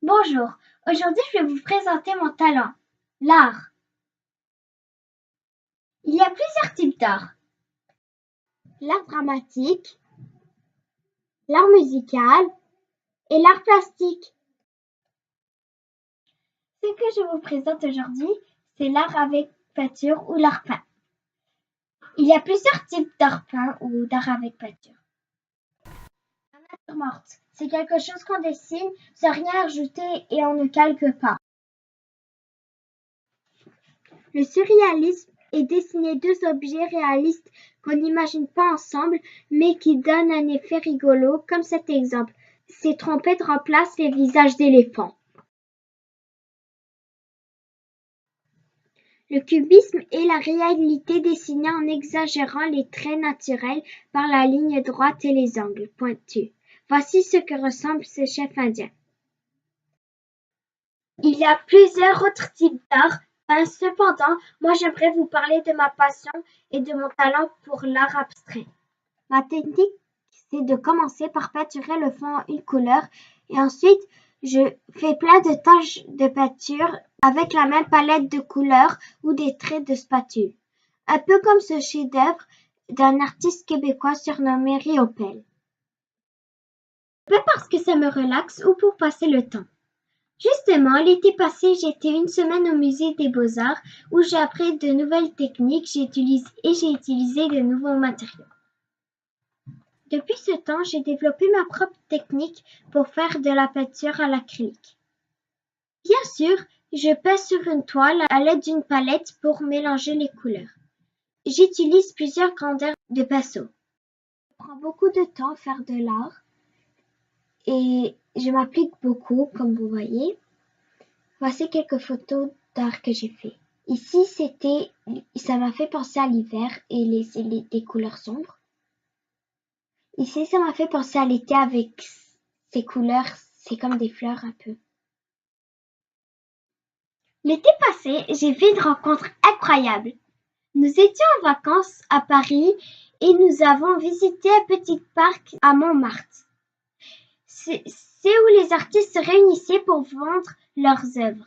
Bonjour, aujourd'hui je vais vous présenter mon talent, l'art. Il y a plusieurs types d'art. L'art dramatique, l'art musical et l'art plastique. Ce que je vous présente aujourd'hui, c'est l'art avec peinture ou l'art peint. Il y a plusieurs types d'art peint ou d'art avec peinture. La nature morte, c'est quelque chose qu'on dessine sans rien ajouter et on ne calque pas. Le surréalisme est dessiner deux objets réalistes qu'on n'imagine pas ensemble, mais qui donnent un effet rigolo, comme cet exemple. Ces trompettes remplacent les visages d'éléphants. Le cubisme est la réalité dessinée en exagérant les traits naturels par la ligne droite et les angles pointus. Voici ce que ressemble ce chef indien. Il y a plusieurs autres types d'art. Cependant, moi j'aimerais vous parler de ma passion et de mon talent pour l'art abstrait. Ma technique, c'est de commencer par peinturer le fond en une couleur et ensuite je fais plein de taches de peinture avec la même palette de couleurs ou des traits de spatule. Un peu comme ce chef-d'œuvre d'un artiste québécois surnommé Riopelle. Un peu parce que ça me relaxe ou pour passer le temps. Justement, l'été passé, j'étais une semaine au musée des Beaux-Arts où j'ai appris de nouvelles techniques, j'ai utilisé de nouveaux matériaux. Depuis ce temps, j'ai développé ma propre technique pour faire de la peinture à l'acrylique. Bien sûr, je peins sur une toile à l'aide d'une palette pour mélanger les couleurs. J'utilise plusieurs grandeurs de pinceau. Ça prend beaucoup de temps à faire de l'art et je m'applique beaucoup, comme vous voyez. Voici quelques photos d'art que j'ai fait. Ici, ça m'a fait penser à l'hiver et les couleurs sombres. Ici, ça m'a fait penser à l'été avec ces couleurs, c'est comme des fleurs un peu. L'été passé, j'ai fait une rencontre incroyable. Nous étions en vacances à Paris et nous avons visité un petit parc à Montmartre. C'est où les artistes se réunissaient pour vendre leurs œuvres.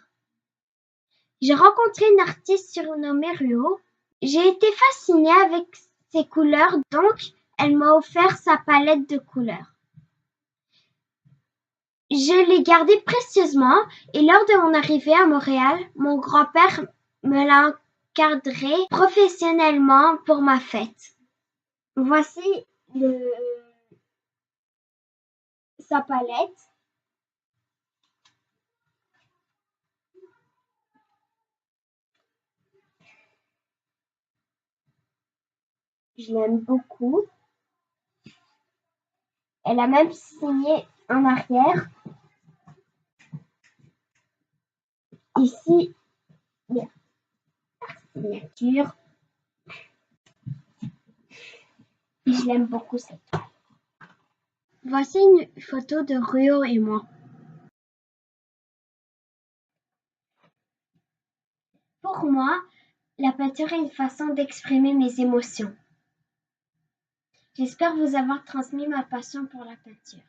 J'ai rencontré une artiste surnommée Ruo. J'ai été fascinée avec ses couleurs, donc elle m'a offert sa palette de couleurs. Je l'ai gardée précieusement et lors de mon arrivée à Montréal, mon grand-père me l'a encadrée professionnellement pour ma fête. Voici sa palette. Je l'aime beaucoup. Elle a même signé en arrière. Ici, il y a la signature. Je l'aime beaucoup cette toile. Voici une photo de Ruo et moi. Pour moi, la peinture est une façon d'exprimer mes émotions. J'espère vous avoir transmis ma passion pour la peinture.